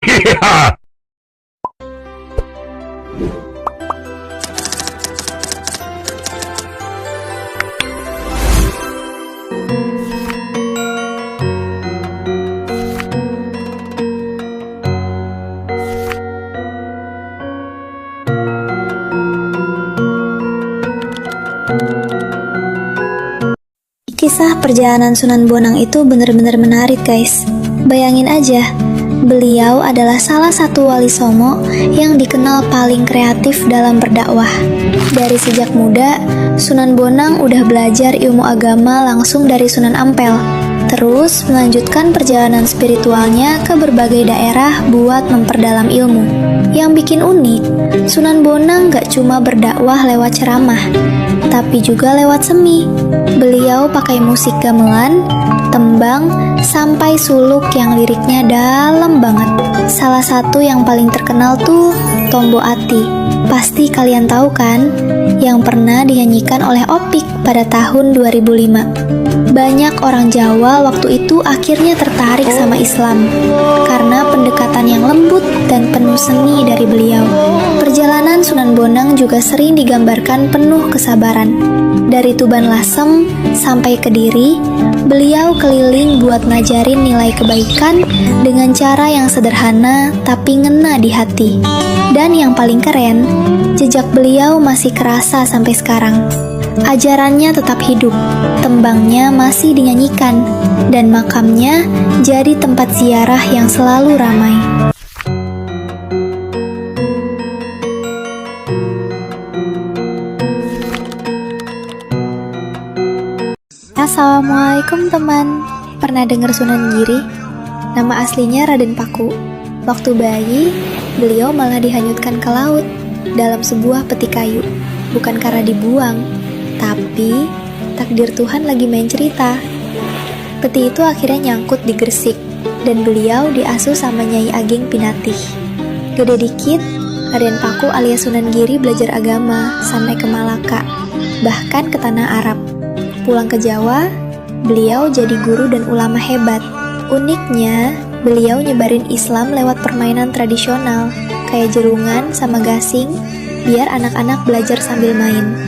Kisah perjalanan Sunan Bonang itu benar-benar menarik, guys. Bayangin aja, beliau adalah salah satu wali songo yang dikenal paling kreatif dalam berdakwah. Dari sejak muda, Sunan Bonang udah belajar ilmu agama langsung dari Sunan Ampel. Terus melanjutkan perjalanan spiritualnya ke berbagai daerah buat memperdalam ilmu. Yang bikin unik, Sunan Bonang gak cuma berdakwah lewat ceramah, tapi juga lewat seni. Beliau pakai musik gamelan, tembang, sampai suluk yang liriknya dalam banget. Salah satu yang paling terkenal tuh Tombo Ati. Pasti kalian tahu kan? Yang pernah dinyanyikan oleh Opik pada tahun 2005. Banyak orang Jawa waktu itu akhirnya tertarik sama Islam karena pendekatan yang lembut dan penuh seni dari beliau. Perjalanan Sunan Bonang juga sering digambarkan penuh kesabaran. Dari Tuban Lasem sampai Kediri, beliau keliling buat ngajarin nilai kebaikan dengan cara yang sederhana tapi ngena di hati. Dan yang paling keren, jejak beliau masih kerasa sampai sekarang. Ajarannya tetap hidup, tembangnya masih dinyanyikan, dan makamnya jadi tempat ziarah yang selalu ramai. Assalamualaikum teman. Pernah dengar Sunan Giri? Nama aslinya Raden Paku. Waktu bayi, beliau malah dihanyutkan ke laut dalam sebuah peti kayu. Bukan karena dibuang, tapi takdir Tuhan lagi main cerita. Peti itu akhirnya nyangkut di Gresik, dan beliau diasuh sama Nyai Ageng Pinatih. Gede dikit, Raden Paku alias Sunan Giri belajar agama sampai ke Malaka, bahkan ke tanah Arab. Pulang ke Jawa, beliau jadi guru dan ulama hebat. Uniknya, beliau nyebarin Islam lewat permainan tradisional, kayak jerungan sama gasing, biar anak-anak belajar sambil main.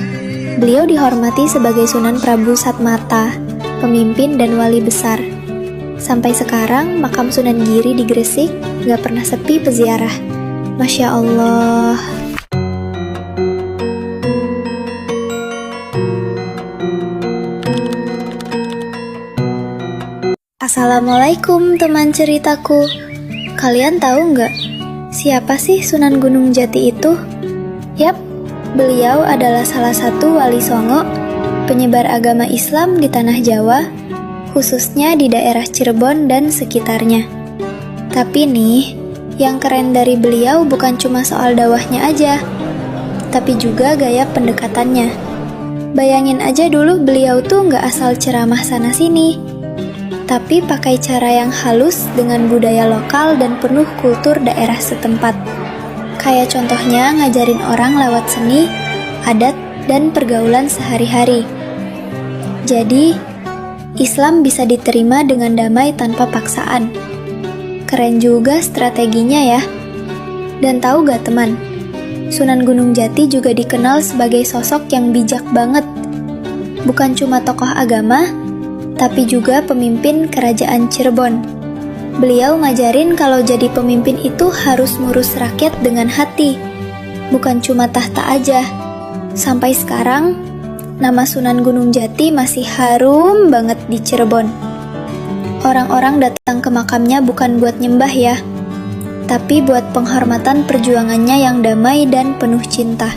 Beliau dihormati sebagai Sunan Prabu Satmata, pemimpin dan wali besar. Sampai sekarang, makam Sunan Giri di Gresik gak pernah sepi peziarah. Masya Allah. Assalamualaikum teman ceritaku. Kalian tahu nggak siapa sih Sunan Gunung Jati itu? Yap, beliau adalah salah satu wali songo, penyebar agama Islam di tanah Jawa, khususnya di daerah Cirebon dan sekitarnya. Tapi nih, yang keren dari beliau bukan cuma soal dakwahnya aja, tapi juga gaya pendekatannya. Bayangin aja dulu beliau tuh nggak asal ceramah sana-sini, tapi pakai cara yang halus dengan budaya lokal dan penuh kultur daerah setempat. Kayak contohnya ngajarin orang lewat seni, adat, dan pergaulan sehari-hari. Jadi, Islam bisa diterima dengan damai tanpa paksaan. Keren juga strateginya ya. Dan tahu gak teman, Sunan Gunung Jati juga dikenal sebagai sosok yang bijak banget. Bukan cuma tokoh agama, tapi juga pemimpin kerajaan Cirebon. Beliau ngajarin kalau jadi pemimpin itu harus ngurus rakyat dengan hati, bukan cuma tahta aja. Sampai sekarang, nama Sunan Gunung Jati masih harum banget di Cirebon. Orang-orang datang ke makamnya bukan buat nyembah ya, tapi buat penghormatan perjuangannya yang damai dan penuh cinta.